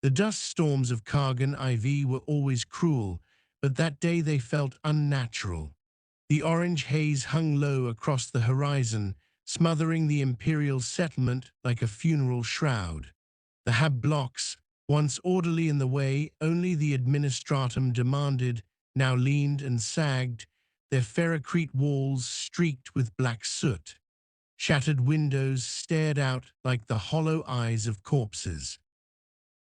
The dust storms of Kargan IV were always cruel, but that day they felt unnatural. The orange haze hung low across the horizon, smothering the Imperial settlement like a funeral shroud. The hab blocks, once orderly in the way only the administratum demanded, now leaned and sagged, their ferrocrete walls streaked with black soot. Shattered windows stared out like the hollow eyes of corpses.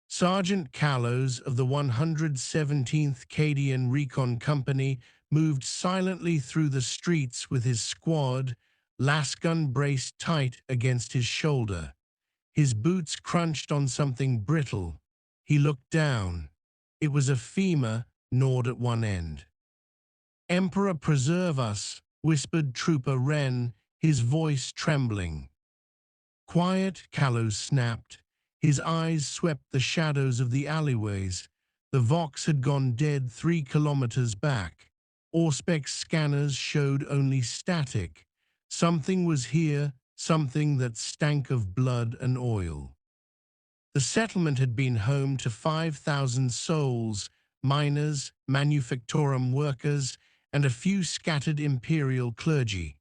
Sergeant Callows of the 117th Cadian Recon Company moved silently through the streets with his squad, lasgun braced tight against his shoulder. His boots crunched on something brittle. He looked down. It was a femur gnawed at one end. "Emperor preserve us," whispered Trooper Wren, his voice trembling. "Quiet," Callows snapped. His eyes swept the shadows of the alleyways. The Vox had gone dead 3 kilometers back. Auspex scanners showed only static. Something was here, something that stank of blood and oil. The settlement had been home to 5,000 souls, miners, manufactorum workers, and a few scattered imperial clergy.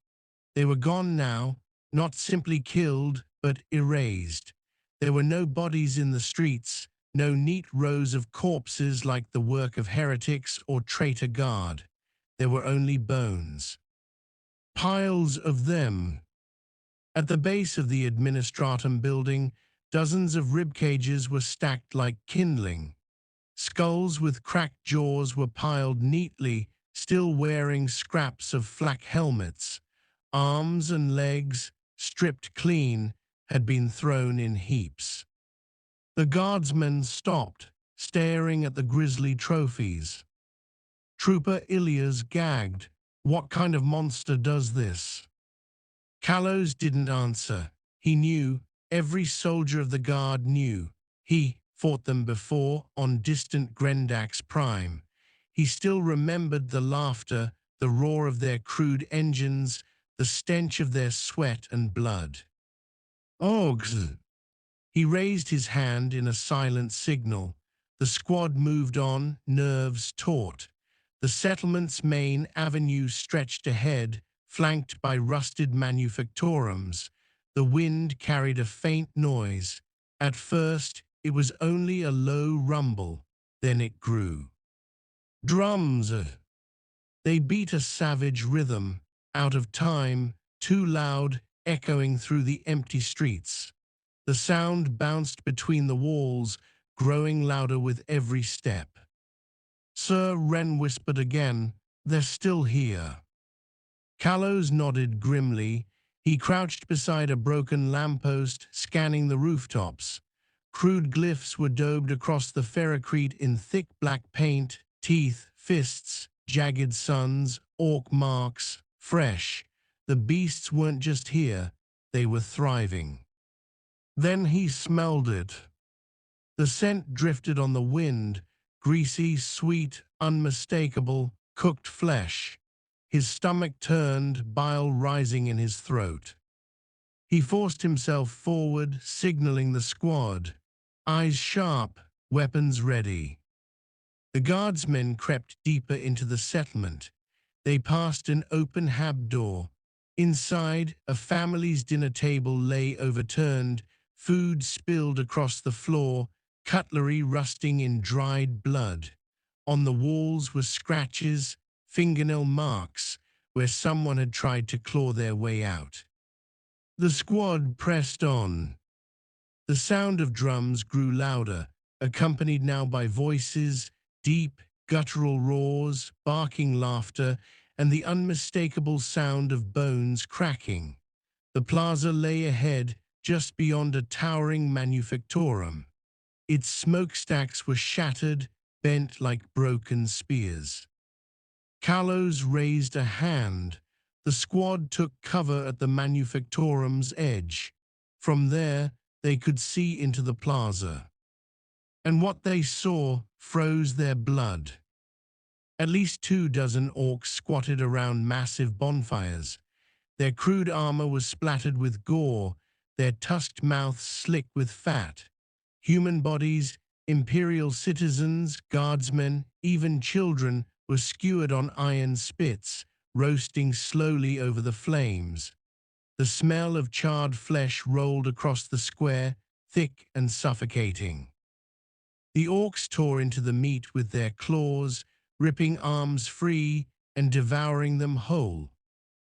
They were gone now, not simply killed, but erased. There were no bodies in the streets, no neat rows of corpses like the work of heretics or traitor guard. There were only bones. Piles of them. At the base of the administratum building, dozens of rib cages were stacked like kindling. Skulls with cracked jaws were piled neatly, still wearing scraps of flak helmets. Arms and legs, stripped clean, had been thrown in heaps. The guardsmen stopped, staring at the grisly trophies. Trooper Ilias gagged. "What kind of monster does this?" Callows didn't answer. He knew, every soldier of the guard knew. He fought them before on distant Grendax Prime. He still remembered the laughter, the roar of their crude engines, the stench of their sweat and blood. "Orks!" He raised his hand in a silent signal. The squad moved on, nerves taut. The settlement's main avenue stretched ahead, flanked by rusted manufactorums. The wind carried a faint noise. At first, it was only a low rumble. Then it grew. Drums! They beat a savage rhythm, out of time, too loud, echoing through the empty streets. The sound bounced between the walls, growing louder with every step. Sir Wren whispered again, "They're still here." Callows nodded grimly. He crouched beside a broken lamppost, scanning the rooftops. Crude glyphs were daubed across the ferrocrete in thick black paint, teeth, fists, jagged suns, orc marks, fresh. The beasts weren't just here, they were thriving. Then he smelled it. The scent drifted on the wind, greasy, sweet, unmistakable, cooked flesh. His stomach turned, bile rising in his throat. He forced himself forward, signaling the squad. Eyes sharp, weapons ready. The guardsmen crept deeper into the settlement. They passed an open hab door. Inside, a family's dinner table lay overturned, food spilled across the floor, cutlery rusting in dried blood. On the walls were scratches, fingernail marks, where someone had tried to claw their way out. The squad pressed on. The sound of drums grew louder, accompanied now by voices, deep, guttural roars, barking laughter, and the unmistakable sound of bones cracking. The plaza lay ahead, just beyond a towering manufactorum. Its smokestacks were shattered, bent like broken spears. Callows raised a hand. The squad took cover at the manufactorum's edge. From there, they could see into the plaza. And what they saw froze their blood. At least 24 orcs squatted around massive bonfires. Their crude armor was splattered with gore, their tusked mouths slick with fat. Human bodies, Imperial citizens, guardsmen, even children were skewered on iron spits, roasting slowly over the flames. The smell of charred flesh rolled across the square, thick and suffocating. The orcs tore into the meat with their claws, ripping arms free and devouring them whole.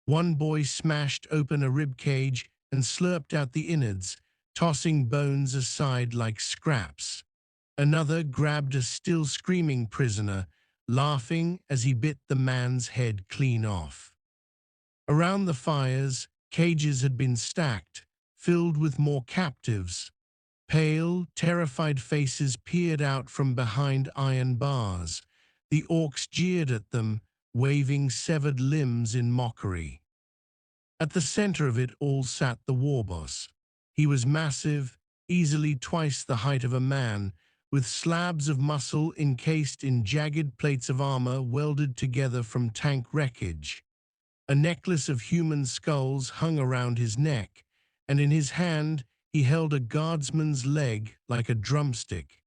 One boy smashed open a rib cage and slurped out the innards, tossing bones aside like scraps. Another grabbed a still screaming prisoner, laughing as he bit the man's head clean off. Around the fires, cages had been stacked, filled with more captives. Pale, terrified faces peered out from behind iron bars. The orcs jeered at them, waving severed limbs in mockery. At the center of it all sat the war boss. He was massive, easily twice the height of a man, with slabs of muscle encased in jagged plates of armor welded together from tank wreckage. A necklace of human skulls hung around his neck, and in his hand he held a guardsman's leg like a drumstick.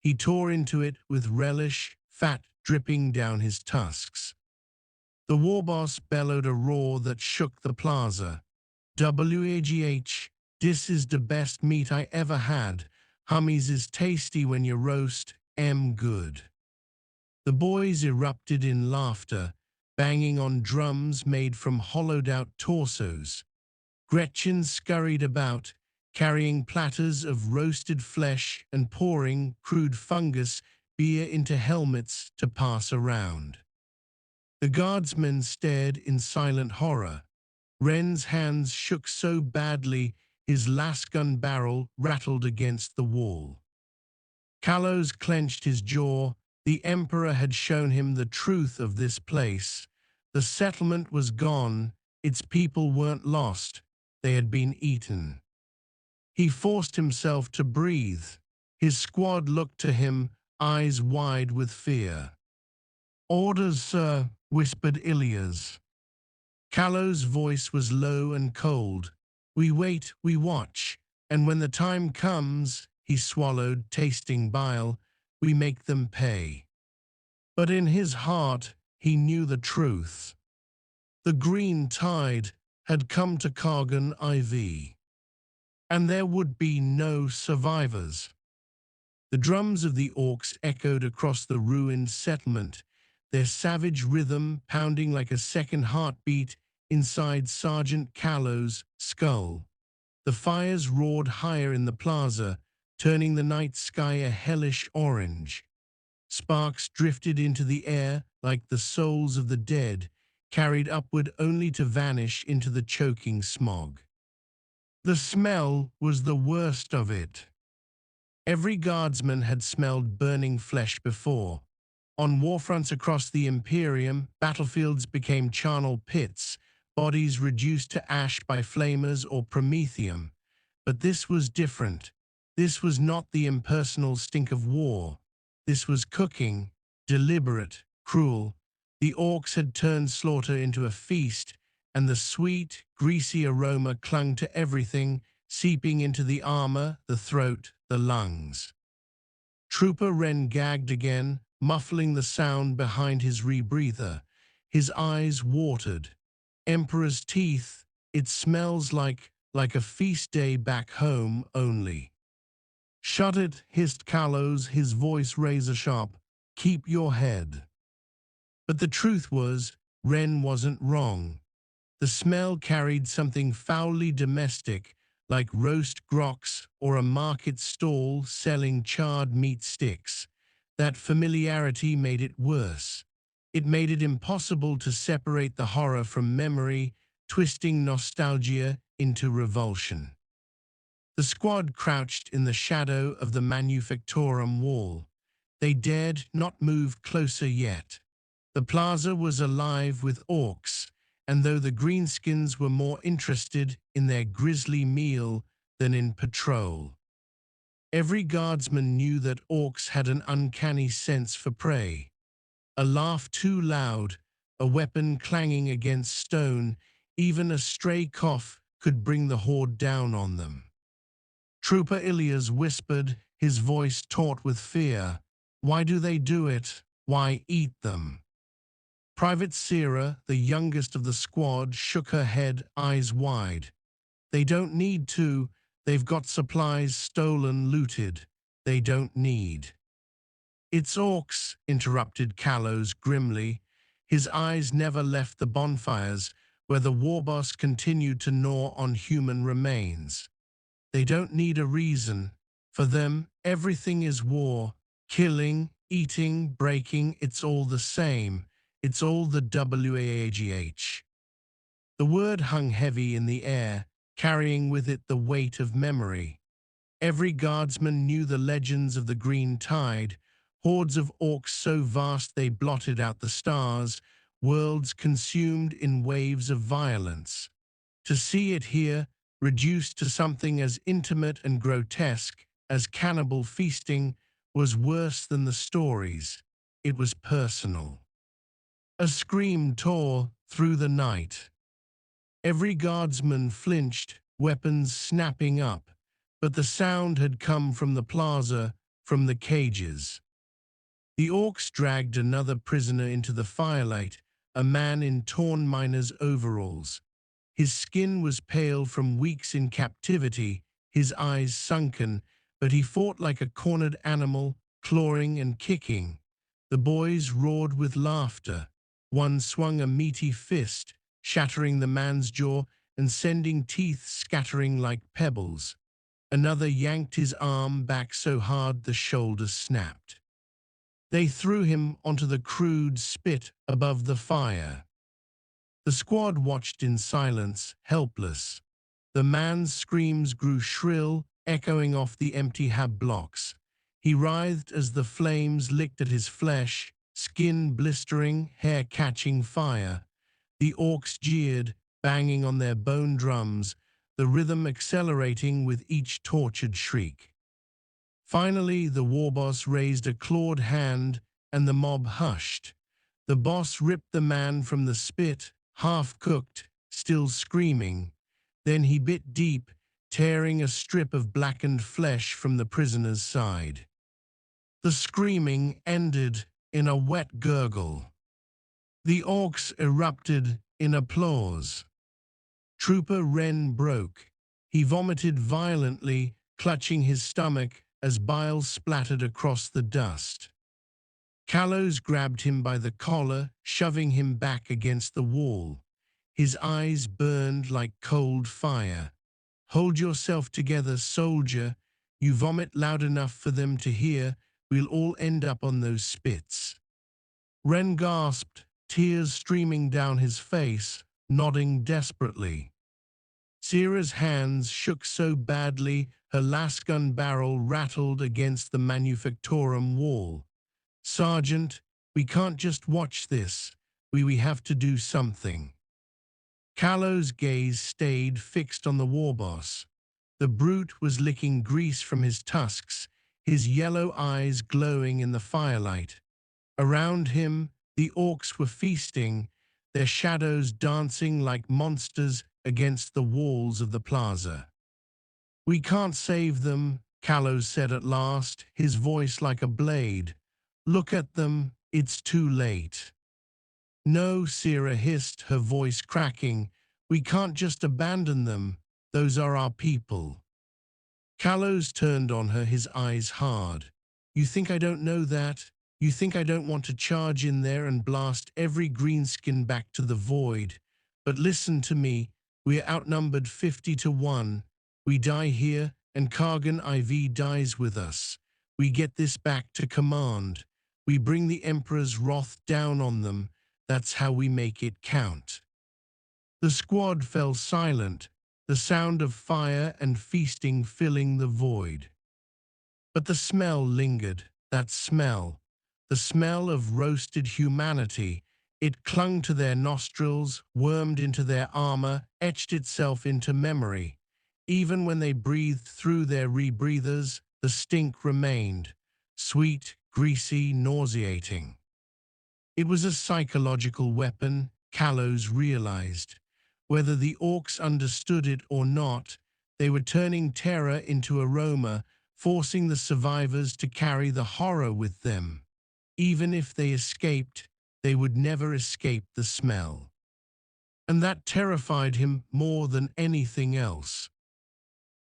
He tore into it with relish, fat dripping down his tusks. The war boss bellowed a roar that shook the plaza. "WAGH, this is the best meat I ever had. Hummies is tasty when you roast, good." The boys erupted in laughter, banging on drums made from hollowed-out torsos. Gretchen scurried about, carrying platters of roasted flesh and pouring crude fungus beer into helmets to pass around. The guardsmen stared in silent horror. Ren's hands shook so badly his lasgun barrel rattled against the wall. Kalos clenched his jaw. The Emperor had shown him the truth of this place. The settlement was gone. Its people weren't lost. They had been eaten. He forced himself to breathe. His squad looked to him, eyes wide with fear. "Orders, sir," whispered Ilias. Kalos' voice was low and cold. "We wait, we watch, and when the time comes," he swallowed, tasting bile, "we make them pay." But in his heart, he knew the truth. The green tide had come to Kargan IV, and there would be no survivors. The drums of the orcs echoed across the ruined settlement, their savage rhythm pounding like a second heartbeat inside Sergeant Kalos' skull. The fires roared higher in the plaza, turning the night sky a hellish orange. Sparks drifted into the air like the souls of the dead, carried upward only to vanish into the choking smog. The smell was the worst of it. Every guardsman had smelled burning flesh before. On warfronts across the Imperium, battlefields became charnel pits, bodies reduced to ash by flamers or promethium. But this was different. This was not the impersonal stink of war. This was cooking, deliberate, cruel. The orcs had turned slaughter into a feast, and the sweet, greasy aroma clung to everything, seeping into the armor, the throat, the lungs. Trooper Ren gagged again, muffling the sound behind his rebreather. His eyes watered. "Emperor's teeth, it smells like a feast day back home only." "Shut it," hissed Kalos, his voice razor-sharp. "Keep your head." But the truth was, Ren wasn't wrong. The smell carried something foully domestic, like roast groks or a market stall selling charred meat sticks. That familiarity made it worse. It made it impossible to separate the horror from memory, twisting nostalgia into revulsion. The squad crouched in the shadow of the Manufactorum wall. They dared not move closer yet. The plaza was alive with orcs, and though the greenskins were more interested in their grisly meal than in patrol. Every guardsman knew that orcs had an uncanny sense for prey. A laugh too loud, a weapon clanging against stone, even a stray cough could bring the horde down on them. Trooper Ilias whispered, his voice taut with fear. Why do they do it? Why eat them? Private Sierra, the youngest of the squad, shook her head, eyes wide. They don't need to. They've got supplies stolen, looted. They don't need. It's Orks, interrupted Callows grimly. His eyes never left the bonfires, where the warboss continued to gnaw on human remains. They don't need a reason. For them, everything is war. Killing, eating, breaking, it's all the same. It's all the WAGH. The word hung heavy in the air, carrying with it the weight of memory. Every guardsman knew the legends of the green tide, hordes of orcs so vast they blotted out the stars, worlds consumed in waves of violence. To see it here, reduced to something as intimate and grotesque as cannibal feasting, was worse than the stories. It was personal. A scream tore through the night. Every guardsman flinched, weapons snapping up, but the sound had come from the plaza, from the cages. The orcs dragged another prisoner into the firelight, a man in torn miner's overalls. His skin was pale from weeks in captivity, his eyes sunken, but he fought like a cornered animal, clawing and kicking. The boys roared with laughter. One swung a meaty fist, shattering the man's jaw and sending teeth scattering like pebbles. Another yanked his arm back so hard the shoulder snapped. They threw him onto the crude spit above the fire. The squad watched in silence, helpless. The man's screams grew shrill, echoing off the empty hab blocks. He writhed as the flames licked at his flesh, skin blistering, hair catching fire. The orcs jeered, banging on their bone drums, the rhythm accelerating with each tortured shriek. Finally, the warboss raised a clawed hand, and the mob hushed. The boss ripped the man from the spit, half-cooked, still screaming. Then he bit deep, tearing a strip of blackened flesh from the prisoner's side. The screaming ended in a wet gurgle. The orcs erupted in applause. Trooper Wren broke. He vomited violently, clutching his stomach as bile splattered across the dust. Callows grabbed him by the collar, shoving him back against the wall. His eyes burned like cold fire. Hold yourself together, soldier. You vomit loud enough for them to hear, we'll all end up on those spits. Wren gasped, tears streaming down his face, nodding desperately. Sierra's hands shook so badly her lasgun barrel rattled against the manufactorum wall. Sergeant, we can't just watch this. We have to do something. Callows' gaze stayed fixed on the warboss. The brute was licking grease from his tusks, his yellow eyes glowing in the firelight. Around him, the orcs were feasting, their shadows dancing like monsters against the walls of the plaza. We can't save them, Callows said at last, his voice like a blade. Look at them, it's too late. No, Sierra hissed, her voice cracking. We can't just abandon them. Those are our people. Callows turned on her, his eyes hard. You think I don't know that? You think I don't want to charge in there and blast every greenskin back to the void? But listen to me, we're outnumbered 50-1. We die here, and Kargan IV dies with us. We get this back to command. We bring the Emperor's wrath down on them. That's how we make it count. The squad fell silent, the sound of fire and feasting filling the void. But the smell lingered, that smell. The smell of roasted humanity. It clung to their nostrils, wormed into their armor, etched itself into memory. Even when they breathed through their rebreathers, the stink remained, sweet, greasy, nauseating. It was a psychological weapon, Callows realized. Whether the orcs understood it or not, they were turning terror into aroma, forcing the survivors to carry the horror with them. Even if they escaped, they would never escape the smell. And that terrified him more than anything else.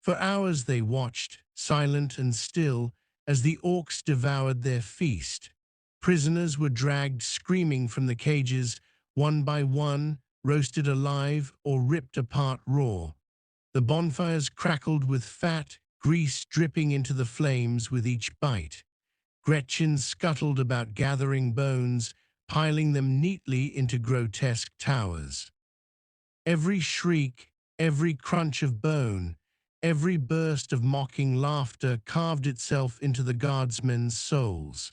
For hours they watched, silent and still, as the orcs devoured their feast. Prisoners were dragged screaming from the cages, one by one, roasted alive or ripped apart raw. The bonfires crackled with fat, grease dripping into the flames with each bite. Gretchen scuttled about gathering bones, piling them neatly into grotesque towers. Every shriek, every crunch of bone, every burst of mocking laughter carved itself into the guardsmen's souls.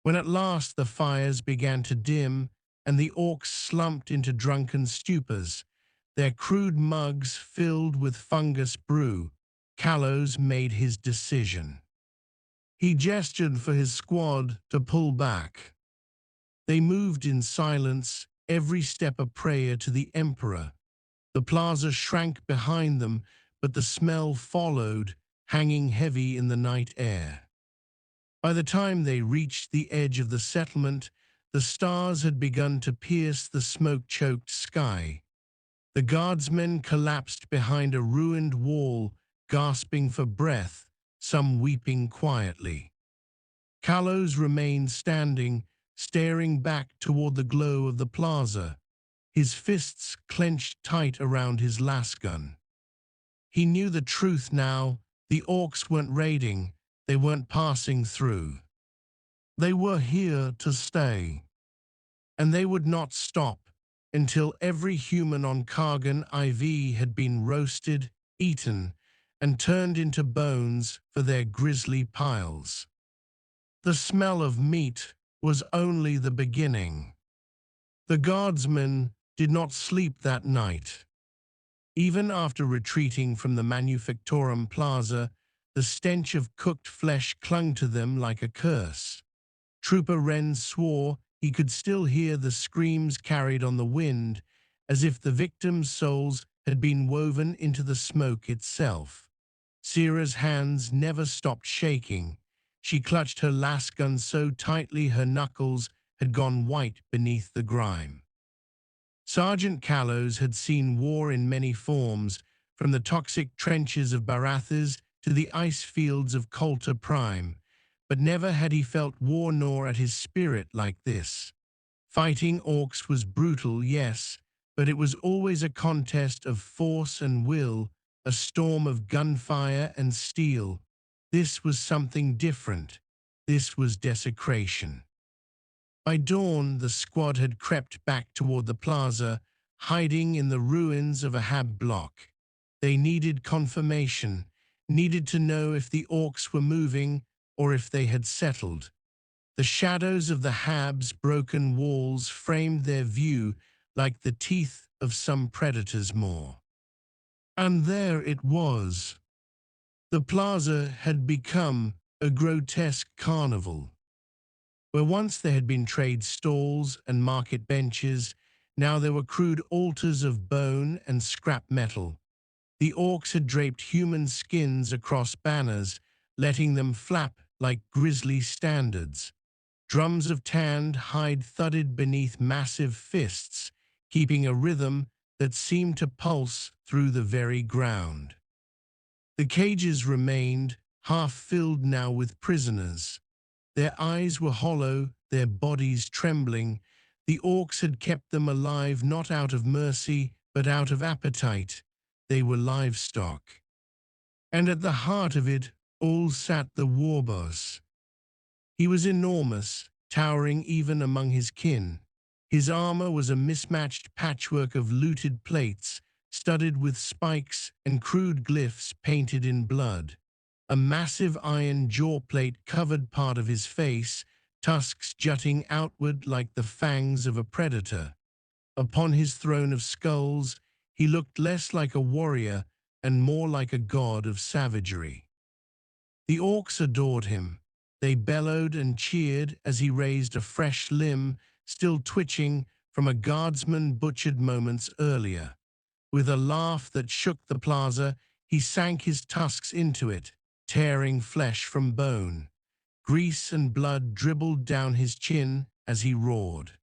When at last the fires began to dim and the orcs slumped into drunken stupors, their crude mugs filled with fungus brew, Callows made his decision. He gestured for his squad to pull back. They moved in silence, every step a prayer to the Emperor. The plaza shrank behind them, but the smell followed, hanging heavy in the night air. By the time they reached the edge of the settlement, the stars had begun to pierce the smoke-choked sky. The guardsmen collapsed behind a ruined wall, gasping for breath, some weeping quietly. Callows remained standing, staring back toward the glow of the plaza, his fists clenched tight around his lasgun. He knew the truth now. The orcs weren't raiding, they weren't passing through. They were here to stay. And they would not stop until every human on Kargan IV had been roasted, eaten, and turned into bones for their grisly piles. The smell of meat was only the beginning. The guardsmen did not sleep that night. Even after retreating from the Manufactorum Plaza, the stench of cooked flesh clung to them like a curse. Trooper Wren swore he could still hear the screams carried on the wind, as if the victims' souls had been woven into the smoke itself. Sierra's hands never stopped shaking. She clutched her lasgun so tightly her knuckles had gone white beneath the grime. Sergeant Callows had seen war in many forms, from the toxic trenches of Barathas to the ice fields of Colta Prime, but never had he felt war nor at his spirit like this. Fighting orcs was brutal, yes, but it was always a contest of force and will, a storm of gunfire and steel. This was something different. This was desecration. By dawn, the squad had crept back toward the plaza, hiding in the ruins of a hab block. They needed confirmation, needed to know if the orcs were moving or if they had settled. The shadows of the hab's broken walls framed their view like the teeth of some predator's maw. And there it was. The plaza had become a grotesque carnival. Where once there had been trade stalls and market benches, now there were crude altars of bone and scrap metal. The orcs had draped human skins across banners, letting them flap like grisly standards. Drums of tanned hide thudded beneath massive fists, keeping a rhythm that seemed to pulse through the very ground. The cages remained, half filled now with prisoners. Their eyes were hollow, their bodies trembling. The orcs had kept them alive not out of mercy, but out of appetite. They were livestock. And at the heart of it all sat the war boss. He was enormous, towering even among his kin. His armor was a mismatched patchwork of looted plates, studded with spikes and crude glyphs painted in blood. A massive iron jawplate covered part of his face, tusks jutting outward like the fangs of a predator. Upon his throne of skulls, he looked less like a warrior and more like a god of savagery. The orcs adored him. They bellowed and cheered as he raised a fresh limb, still twitching from a guardsman butchered moments earlier. With a laugh that shook the plaza, he sank his tusks into it, tearing flesh from bone. Grease and blood dribbled down his chin as he roared.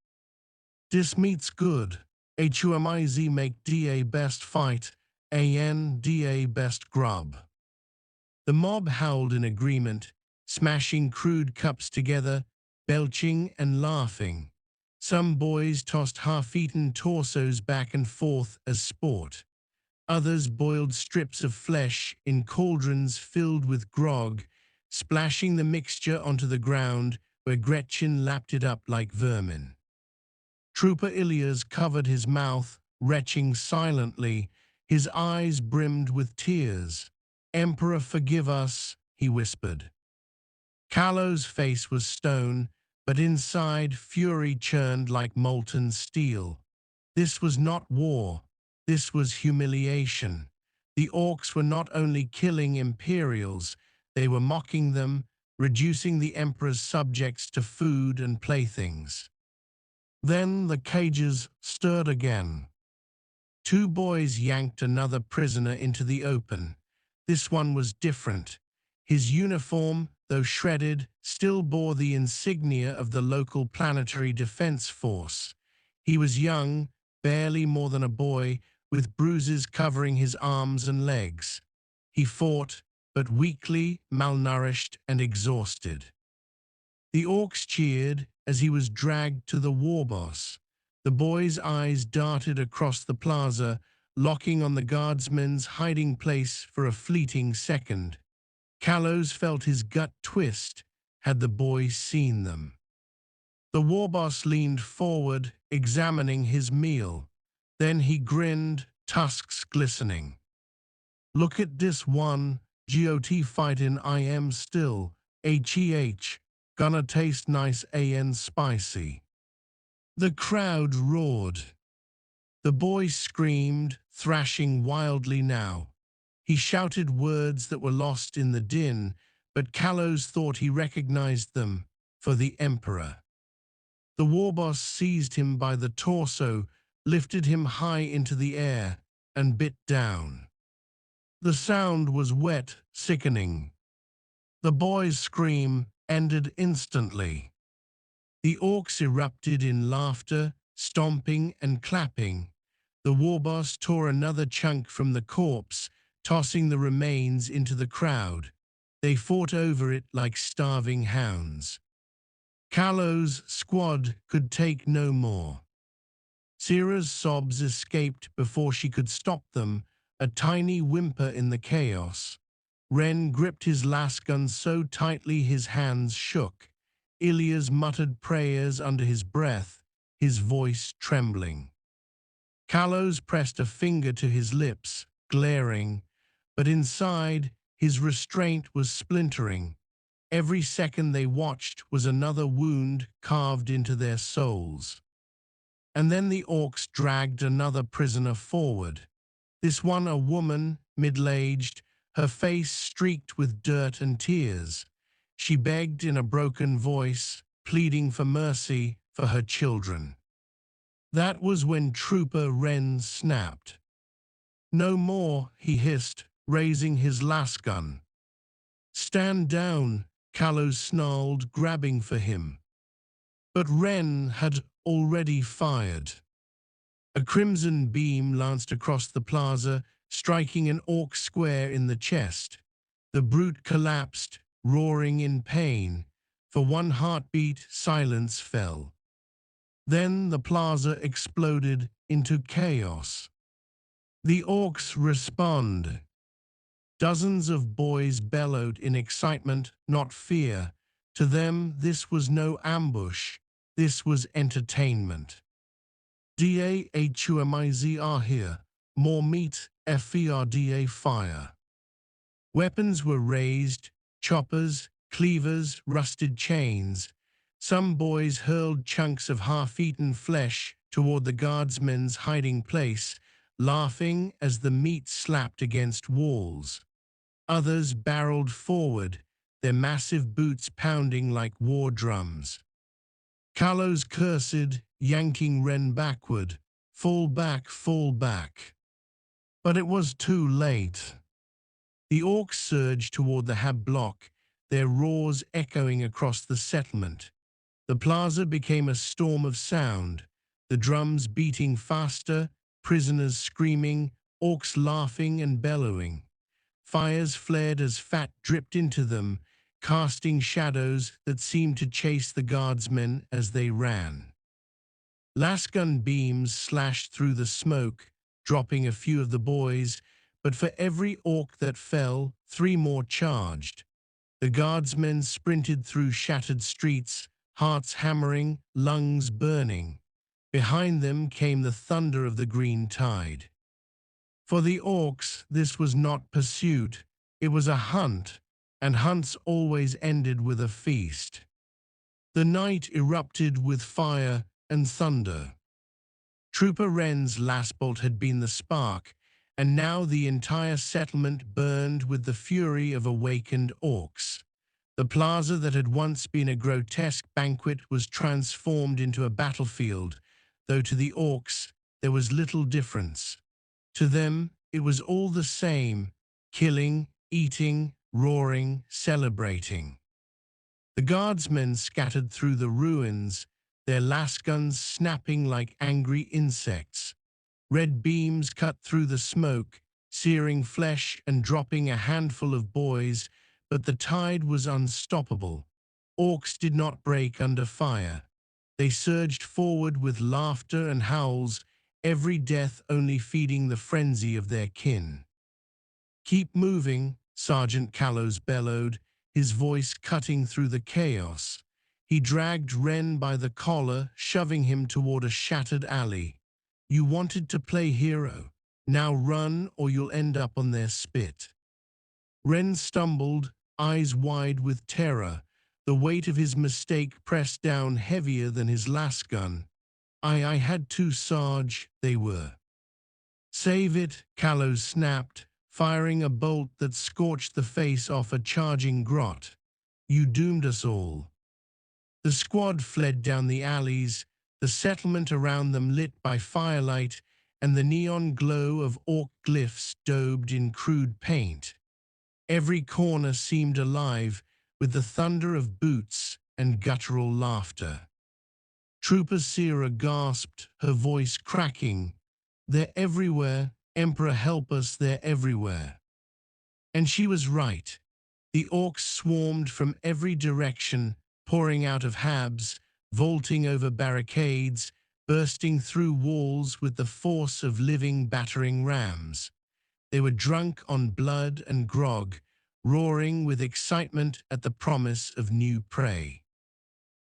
"This meat's good. HUMIZ make DA best fight, ANDA best grub." The mob howled in agreement, smashing crude cups together, belching and laughing. Some boys tossed half-eaten torsos back and forth as sport. Others boiled strips of flesh in cauldrons filled with grog, splashing the mixture onto the ground where Gretchen lapped it up like vermin. Trooper Ilias covered his mouth, retching silently, his eyes brimmed with tears. "Emperor, forgive us," he whispered. Callow's face was stone, but inside fury churned like molten steel. This was not war. This was humiliation. The Orks were not only killing Imperials, they were mocking them, reducing the Emperor's subjects to food and playthings. Then the cages stirred again. Two boys yanked another prisoner into the open. This one was different. His uniform, though shredded, still bore the insignia of the local planetary defense force. He was young, barely more than a boy, with bruises covering his arms and legs. He fought, but weakly, malnourished, and exhausted. The Orks cheered as he was dragged to the war boss. The boy's eyes darted across the plaza, locking on the guardsman's hiding place for a fleeting second. Callows felt his gut twist had the boy seen them. The war boss leaned forward, examining his meal. Then he grinned, tusks glistening. "Look at this one, GOT fightin' I am still, HEH, gonna taste nice AN spicy." The crowd roared. The boy screamed, thrashing wildly now. He shouted words that were lost in the din, but Callows thought he recognized them, for the Emperor. The war boss seized him by the torso, lifted him high into the air, and bit down. The sound was wet, sickening. The boy's scream ended instantly. The Orks erupted in laughter, stomping and clapping. The war boss tore another chunk from the corpse, tossing the remains into the crowd. They fought over it like starving hounds. Callow's squad could take no more. Syrah's sobs escaped before she could stop them, a tiny whimper in the chaos. Ren gripped his lasgun so tightly his hands shook. Ilias muttered prayers under his breath, his voice trembling. Callows pressed a finger to his lips, glaring, but inside, his restraint was splintering. Every second they watched was another wound carved into their souls. And then the Orks dragged another prisoner forward. This one a woman, middle-aged, her face streaked with dirt and tears. She begged in a broken voice, pleading for mercy for her children. That was when Trooper Ren snapped. "No more," he hissed, raising his lasgun. "Stand down," Callows snarled, grabbing for him. But Ren had already fired. A crimson beam lanced across the plaza, striking an Ork square in the chest. The brute collapsed, roaring in pain. For one heartbeat, silence fell. Then the plaza exploded into chaos. The Orks respond. Dozens of boys bellowed in excitement, not fear. To them, this was no ambush. This was entertainment. DAHUMIZ are here. More meat, FERDA fire. Weapons were raised, choppers, cleavers, rusted chains. Some boys hurled chunks of half-eaten flesh toward the guardsmen's hiding place, laughing as the meat slapped against walls. Others barreled forward, their massive boots pounding like war drums. Callows cursed, yanking Ren backward. Fall back, fall back. But it was too late. The orcs surged toward the hab block, their roars echoing across the settlement. The plaza became a storm of sound, the drums beating faster, prisoners screaming, orcs laughing and bellowing. Fires flared as fat dripped into them, casting shadows that seemed to chase the guardsmen as they ran. Lasgun beams slashed through the smoke, dropping a few of the boys, but for every orc that fell, 3 more charged. The guardsmen sprinted through shattered streets, hearts hammering, lungs burning. Behind them came the thunder of the green tide. For the orcs, this was not pursuit, it was a hunt, and hunts always ended with a feast. The night erupted with fire and thunder. Trooper Wren's last bolt had been the spark, and now the entire settlement burned with the fury of awakened orcs. The plaza that had once been a grotesque banquet was transformed into a battlefield, though to the orcs there was little difference. To them, it was all the same, killing, eating, roaring, celebrating. The guardsmen scattered through the ruins, their lasguns snapping like angry insects. Red beams cut through the smoke, searing flesh and dropping a handful of boys, but the tide was unstoppable. Orcs did not break under fire. They surged forward with laughter and howls, every death only feeding the frenzy of their kin. "Keep moving," Sergeant Callows bellowed, his voice cutting through the chaos. He dragged Wren by the collar, shoving him toward a shattered alley. "You wanted to play hero. Now run or you'll end up on their spit." Wren stumbled, eyes wide with terror, the weight of his mistake pressed down heavier than his lasgun. I had to, Sarge, they were." "Save it," Callows snapped, firing a bolt that scorched the face off a charging grot. "You doomed us all." The squad fled down the alleys, the settlement around them lit by firelight and the neon glow of orc glyphs daubed in crude paint. Every corner seemed alive with the thunder of boots and guttural laughter. Trooper Sierra gasped, her voice cracking. "They're everywhere. Emperor help us, they're everywhere." And she was right. The orcs swarmed from every direction, pouring out of habs, vaulting over barricades, bursting through walls with the force of living battering rams. They were drunk on blood and grog, roaring with excitement at the promise of new prey.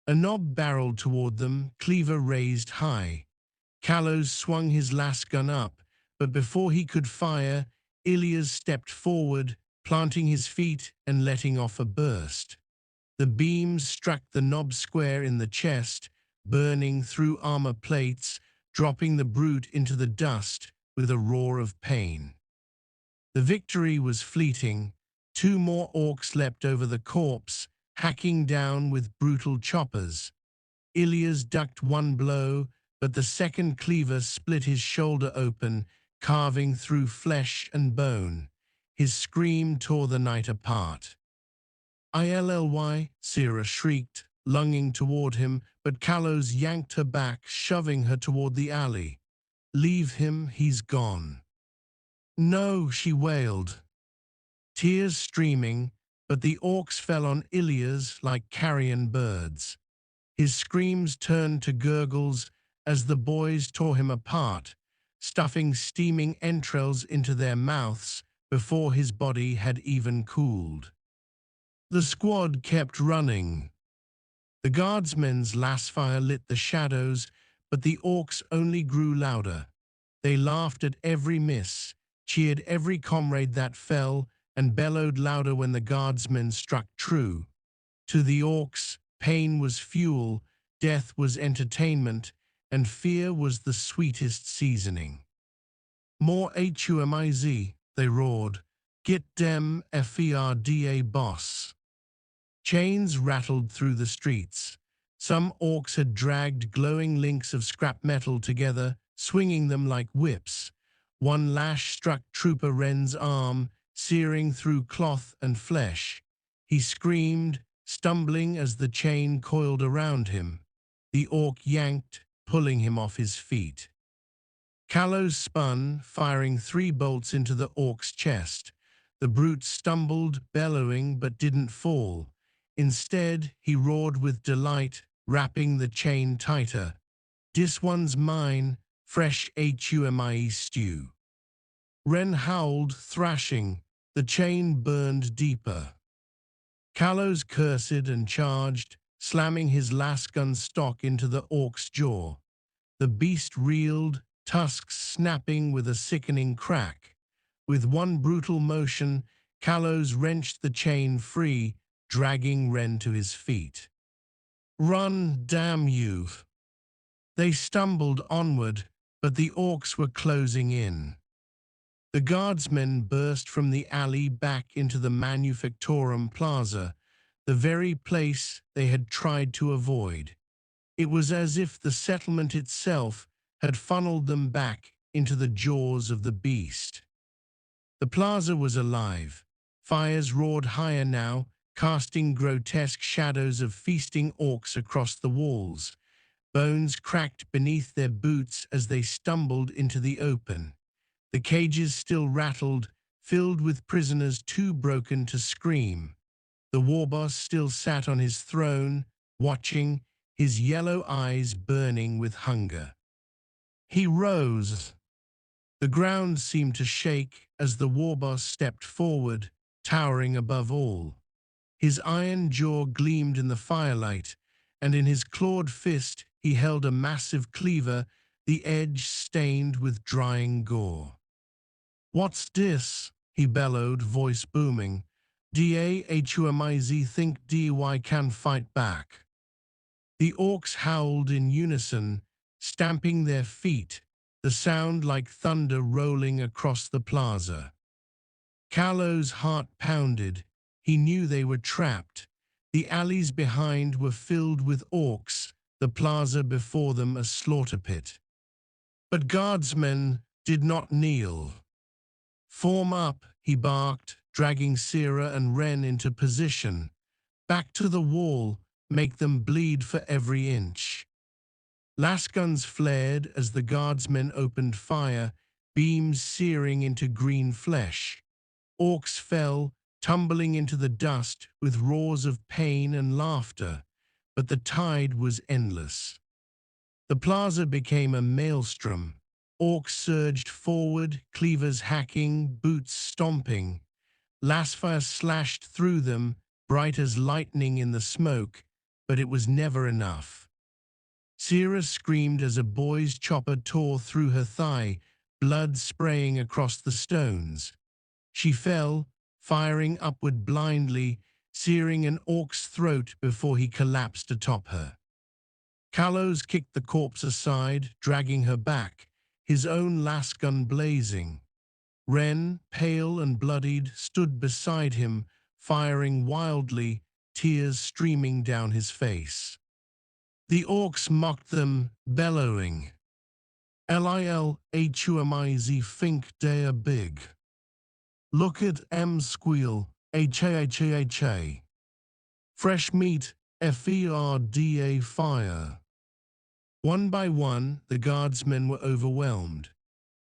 A knob barreled toward them, cleaver raised high. Callows swung his lasgun up, but before he could fire, Ilias stepped forward, planting his feet and letting off a burst. The beams struck the knob square in the chest, burning through armor plates, dropping the brute into the dust with a roar of pain. The victory was fleeting. 2 more orcs leapt over the corpse, hacking down with brutal choppers. Ilias ducked one blow, but the second cleaver split his shoulder open, carving through flesh and bone. His scream tore the night apart. "Illy," Sierra shrieked, lunging toward him, but Callows yanked her back, shoving her toward the alley. "Leave him, he's gone." "No," she wailed, tears streaming, but the orcs fell on Ilias like carrion birds. His screams turned to gurgles as the boys tore him apart, stuffing steaming entrails into their mouths before his body had even cooled. The squad kept running. The guardsmen's lasfire lit the shadows, but the orcs only grew louder. They laughed at every miss, cheered every comrade that fell, and bellowed louder when the guardsmen struck true. To the orcs, pain was fuel, death was entertainment, and fear was the sweetest seasoning. "More HUMIZ," they roared. "Get dem FERDA boss." Chains rattled through the streets. Some orcs had dragged glowing links of scrap metal together, swinging them like whips. One lash struck Trooper Wren's arm, searing through cloth and flesh. He screamed, stumbling as the chain coiled around him. The orc yanked, pulling him off his feet. Kalos spun, firing 3 bolts into the orc's chest. The brute stumbled, bellowing, but didn't fall. Instead, he roared with delight, wrapping the chain tighter. "This one's mine, fresh HUMIE stew." Ren howled, thrashing. The chain burned deeper. Kalos cursed and charged, slamming his lasgun stock into the orc's jaw. The beast reeled, tusks snapping with a sickening crack. With one brutal motion, Kalos wrenched the chain free, dragging Ren to his feet. "Run, damn you!" They stumbled onward, but the orcs were closing in. The guardsmen burst from the alley back into the Manufactorum Plaza, the very place they had tried to avoid. It was as if the settlement itself had funneled them back into the jaws of the beast. The plaza was alive. Fires roared higher now, casting grotesque shadows of feasting orcs across the walls. Bones cracked beneath their boots as they stumbled into the open. The cages still rattled, filled with prisoners too broken to scream. The warboss still sat on his throne, watching, his yellow eyes burning with hunger. He rose. The ground seemed to shake as the warboss stepped forward, towering above all. His iron jaw gleamed in the firelight, and in his clawed fist he held a massive cleaver, the edge stained with drying gore. "What's this?" he bellowed, voice booming. "DAHUMIZ think DY can fight back." The orcs howled in unison, stamping their feet, the sound like thunder rolling across the plaza. Kalos' heart pounded. He knew they were trapped. The alleys behind were filled with orcs, the plaza before them a slaughter pit. But guardsmen did not kneel. "Form up," he barked, dragging Sira and Ren into position. "Back to the wall, make them bleed for every inch." Lasguns flared as the guardsmen opened fire, beams searing into green flesh. Orcs fell, tumbling into the dust with roars of pain and laughter, but the tide was endless. The plaza became a maelstrom. Orcs surged forward, cleavers hacking, boots stomping. Lasfire slashed through them, bright as lightning in the smoke, but it was never enough. Sira screamed as a boy's chopper tore through her thigh, blood spraying across the stones. She fell, firing upward blindly, searing an orc's throat before he collapsed atop her. Kalos kicked the corpse aside, dragging her back, his own lasgun blazing. Ren, pale and bloodied, stood beside him, firing wildly, tears streaming down his face. The orcs mocked them, bellowing. "LILHUMIZ think they're big. Look at em squeal, HAHAHA. Fresh meat, FERDA fire." One by one, the guardsmen were overwhelmed.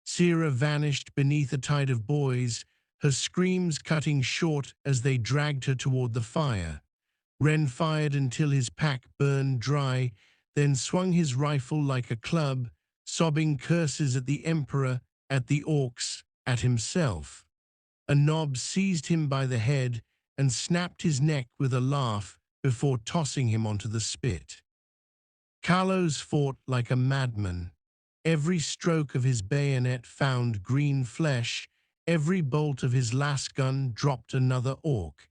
Sira vanished beneath a tide of boys, her screams cutting short as they dragged her toward the fire. Ren fired until his pack burned dry, then swung his rifle like a club, sobbing curses at the Emperor, at the orcs, at himself. A knob seized him by the head and snapped his neck with a laugh before tossing him onto the spit. Kalos fought like a madman. Every stroke of his bayonet found green flesh, every bolt of his lasgun dropped another orc.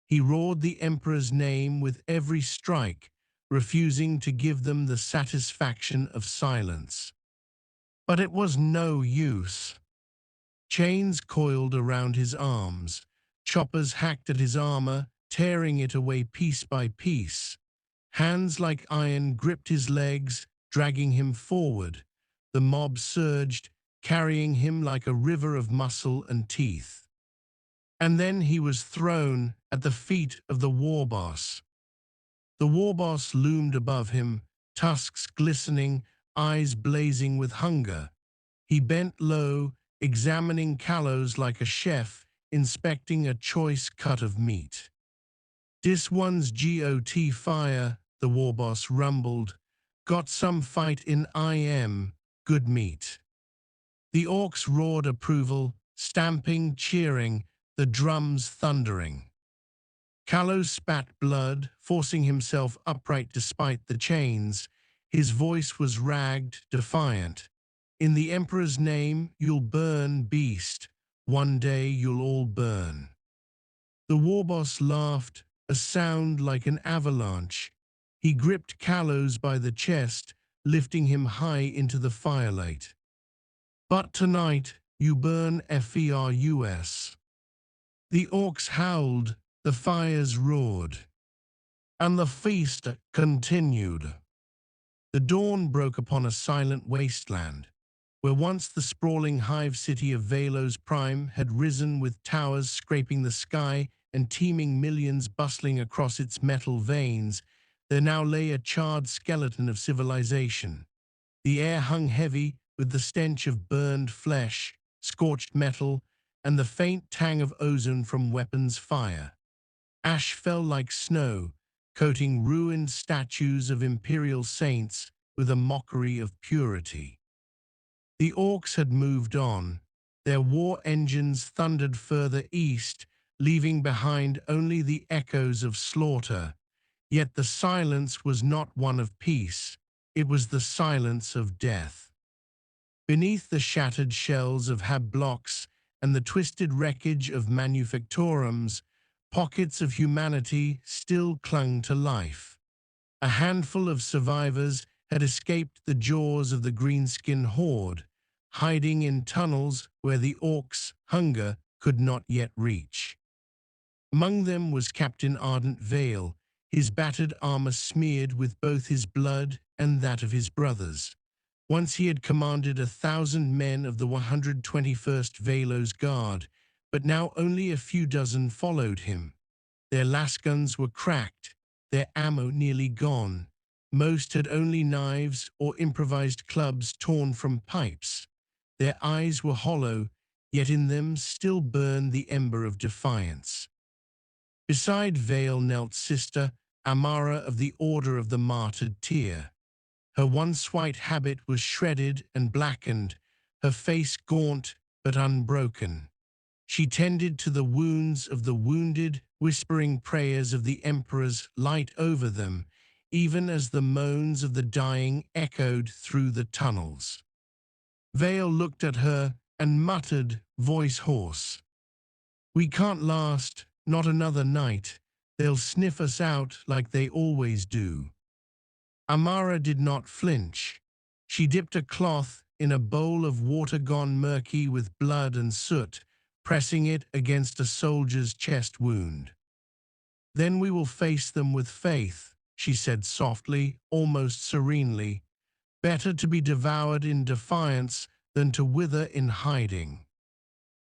He roared the Emperor's name with every strike, refusing to give them the satisfaction of silence. But it was no use. Chains coiled around his arms. Choppers hacked at his armor, tearing it away piece by piece. Hands like iron gripped his legs, dragging him forward. The mob surged, carrying him like a river of muscle and teeth. And then he was thrown at the feet of the war boss. The war boss loomed above him, tusks glistening, eyes blazing with hunger. He bent low, examining Kalos like a chef inspecting a choice cut of meat. "This one's GOT fire," the war boss rumbled. "Got some fight in IM, good meat." The orcs roared approval, stamping, cheering, the drums thundering. Kalos spat blood, forcing himself upright despite the chains. His voice was ragged, defiant. "In the Emperor's name, you'll burn, beast. One day you'll all burn." The war boss laughed, a sound like an avalanche. He gripped Kalos by the chest, lifting him high into the firelight. "But tonight, you burn FERUS." The orcs howled, the fires roared, and the feast continued. The dawn broke upon a silent wasteland, where once the sprawling hive city of Velos Prime had risen with towers scraping the sky and teeming millions bustling across its metal veins. There now lay a charred skeleton of civilization. The air hung heavy with the stench of burned flesh, scorched metal, and the faint tang of ozone from weapons fire. Ash fell like snow, coating ruined statues of imperial saints with a mockery of purity. The orcs had moved on. Their war engines thundered further east, leaving behind only the echoes of slaughter. Yet the silence was not one of peace. It was the silence of death. Beneath the shattered shells of hab blocks and the twisted wreckage of manufactorums, pockets of humanity still clung to life. A handful of survivors had escaped the jaws of the greenskin horde, hiding in tunnels where the orcs' hunger could not yet reach. Among them was Captain Ardent Vale, his battered armor smeared with both his blood and that of his brothers. Once he had commanded 1,000 men of the 121st Velos Guard, but now only a few dozen followed him. Their lasguns were cracked, their ammo nearly gone. Most had only knives or improvised clubs torn from pipes. Their eyes were hollow, yet in them still burned the ember of defiance. Beside Vale knelt Sister Amara of the Order of the Martyred Tear. Her once white habit was shredded and blackened, her face gaunt but unbroken. She tended to the wounds of the wounded, whispering prayers of the Emperor's light over them, even as the moans of the dying echoed through the tunnels. Vale looked at her and muttered, voice hoarse, "We can't last, not another night. They'll sniff us out like they always do." Amara did not flinch. She dipped a cloth in a bowl of water gone murky with blood and soot, pressing it against a soldier's chest wound. "Then we will face them with faith," she said softly, almost serenely. "Better to be devoured in defiance than to wither in hiding."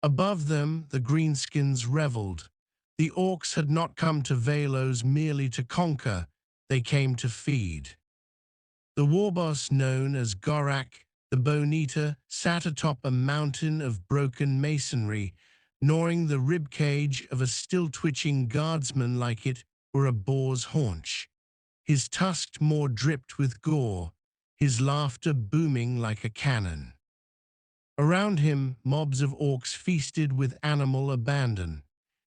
Above them, the greenskins reveled. The orcs had not come to Velos merely to conquer, they came to feed. The warboss known as Gorak, the Bone-Eater, sat atop a mountain of broken masonry, gnawing the ribcage of a still-twitching guardsman like it were a boar's haunch. His tusked maw dripped with gore, his laughter booming like a cannon. Around him, mobs of orcs feasted with animal abandon.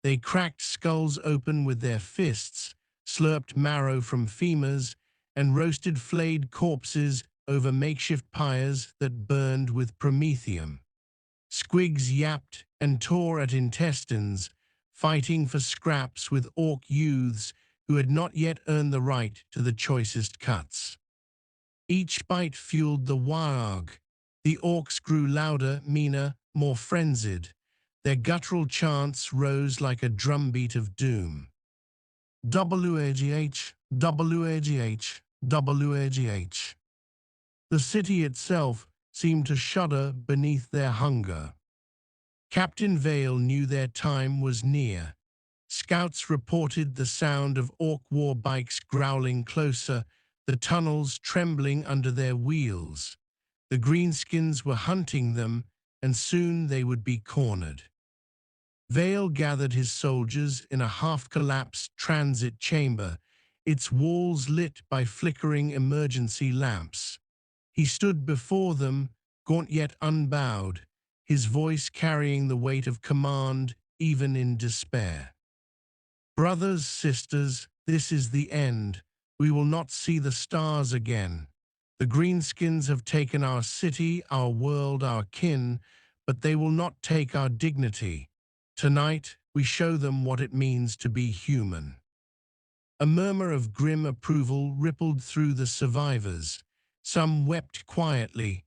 They cracked skulls open with their fists, slurped marrow from femurs, and roasted flayed corpses over makeshift pyres that burned with promethium. Squigs yapped and tore at intestines, fighting for scraps with orc youths who had not yet earned the right to the choicest cuts. Each bite fueled the warg. The orcs grew louder, meaner, more frenzied. Their guttural chants rose like a drumbeat of doom. WAGH, WAGH, WAGH. The city itself seemed to shudder beneath their hunger. Captain Vale knew their time was near. Scouts reported the sound of Ork war bikes growling closer, the tunnels trembling under their wheels. The greenskins were hunting them, and soon they would be cornered. Vale gathered his soldiers in a half-collapsed transit chamber, its walls lit by flickering emergency lamps. He stood before them, gaunt yet unbowed, his voice carrying the weight of command even in despair. Brothers, sisters, this is the end. We will not see the stars again. The greenskins have taken our city, our world, our kin, but they will not take our dignity. Tonight, we show them what it means to be human. A murmur of grim approval rippled through the survivors. Some wept quietly.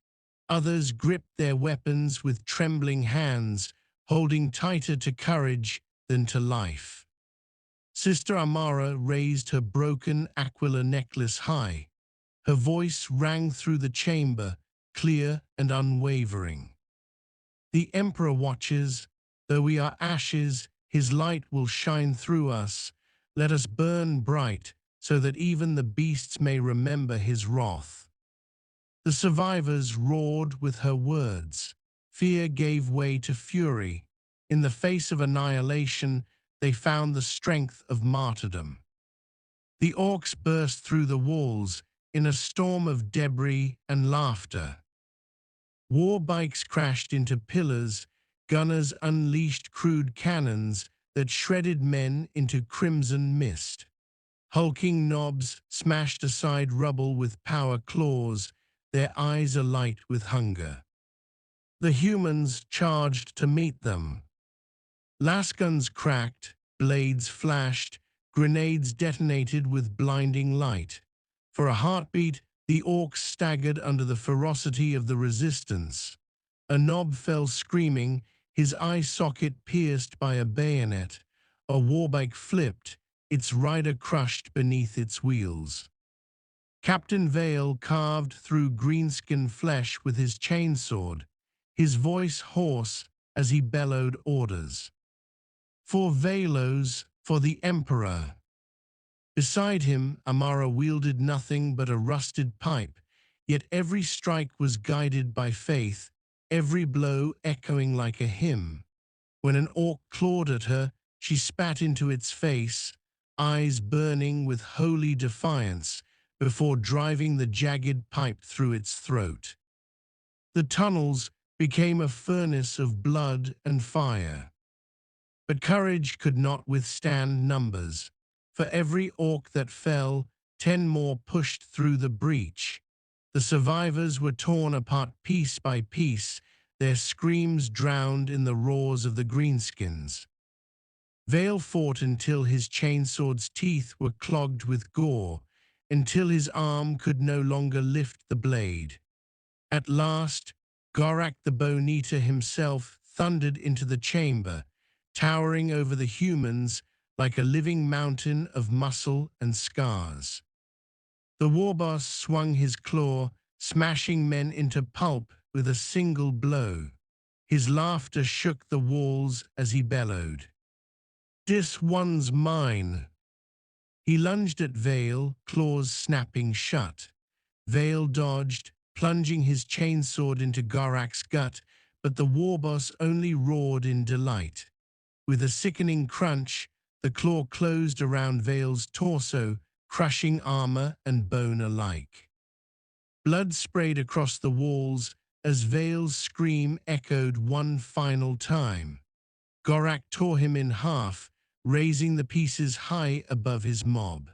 Others gripped their weapons with trembling hands, holding tighter to courage than to life. Sister Amara raised her broken Aquila necklace high. Her voice rang through the chamber, clear and unwavering. The Emperor watches. Though we are ashes, his light will shine through us. Let us burn bright, so that even the beasts may remember his wrath. The survivors roared with her words. Fear gave way to fury. In the face of annihilation, they found the strength of martyrdom. The Orks burst through the walls in a storm of debris and laughter. War bikes crashed into pillars, gunners unleashed crude cannons that shredded men into crimson mist. Hulking knobs smashed aside rubble with power claws, their eyes alight with hunger. The humans charged to meet them. Lasguns cracked, blades flashed, grenades detonated with blinding light. For a heartbeat, the Orks staggered under the ferocity of the resistance. A knob fell screaming, his eye socket pierced by a bayonet. A warbike flipped, its rider crushed beneath its wheels. Captain Vale carved through greenskin flesh with his chainsword, his voice hoarse as he bellowed orders. For Valos, for the Emperor. Beside him, Amara wielded nothing but a rusted pipe, yet every strike was guided by faith, every blow echoing like a hymn. When an orc clawed at her, she spat into its face, eyes burning with holy defiance, before driving the jagged pipe through its throat. The tunnels became a furnace of blood and fire. But courage could not withstand numbers. For every orc that fell, 10 more pushed through the breach. The survivors were torn apart piece by piece, their screams drowned in the roars of the greenskins. Vale fought until his chainsword's teeth were clogged with gore, until his arm could no longer lift the blade. At last, Gorak the Bone Eater himself thundered into the chamber, towering over the humans like a living mountain of muscle and scars. The warboss swung his claw, smashing men into pulp with a single blow. His laughter shook the walls as he bellowed. "This one's mine." He lunged at Vale, claws snapping shut. Vale dodged, plunging his chainsword into Gorak's gut, but the warboss only roared in delight. With a sickening crunch, the claw closed around Vale's torso, crushing armor and bone alike. Blood sprayed across the walls as Vale's scream echoed one final time. Gorak tore him in half, raising the pieces high above his mob.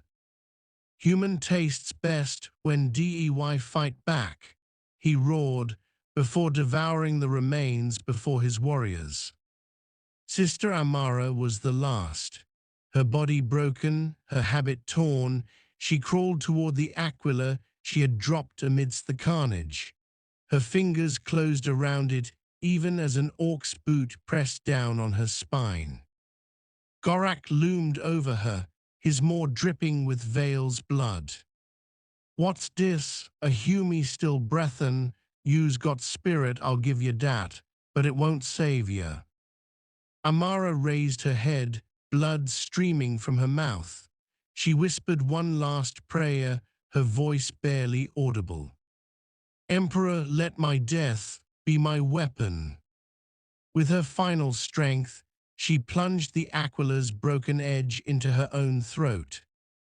"Human tastes best when DEY fight back," he roared, before devouring the remains before his warriors. Sister Amara was the last. Her body broken, her habit torn, she crawled toward the Aquila she had dropped amidst the carnage. Her fingers closed around it, even as an orc's boot pressed down on her spine. Gorak loomed over her, his maw dripping with Vale's blood. "What's dis? A humie still breathin', you's got spirit, I'll give you dat, but it won't save ya." Amara raised her head, blood streaming from her mouth. She whispered one last prayer, her voice barely audible. Emperor, let my death be my weapon. With her final strength, she plunged the Aquila's broken edge into her own throat.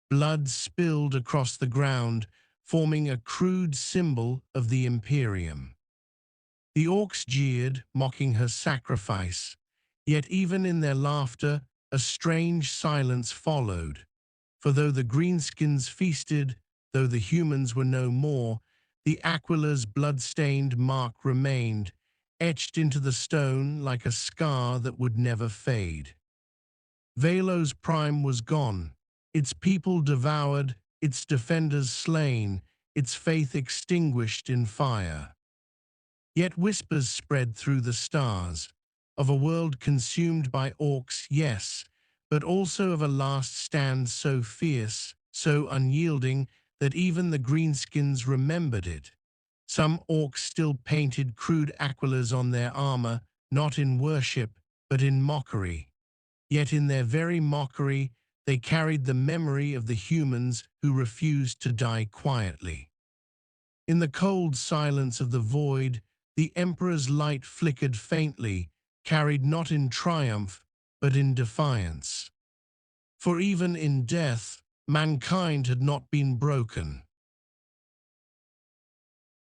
Blood spilled across the ground, forming a crude symbol of the Imperium. The Orks jeered, mocking her sacrifice, yet even in their laughter, a strange silence followed. For though the greenskins feasted, though the humans were no more, the Aquila's blood-stained mark remained, etched into the stone like a scar that would never fade. Velo's prime was gone, its people devoured, its defenders slain, its faith extinguished in fire. Yet whispers spread through the stars, of a world consumed by orcs, yes, but also of a last stand so fierce, so unyielding, that even the greenskins remembered it. Some orcs still painted crude aquilars on their armor, not in worship, but in mockery. Yet in their very mockery, they carried the memory of the humans who refused to die quietly. In the cold silence of the void, the Emperor's light flickered faintly, carried not in triumph, but in defiance. For even in death, mankind had not been broken.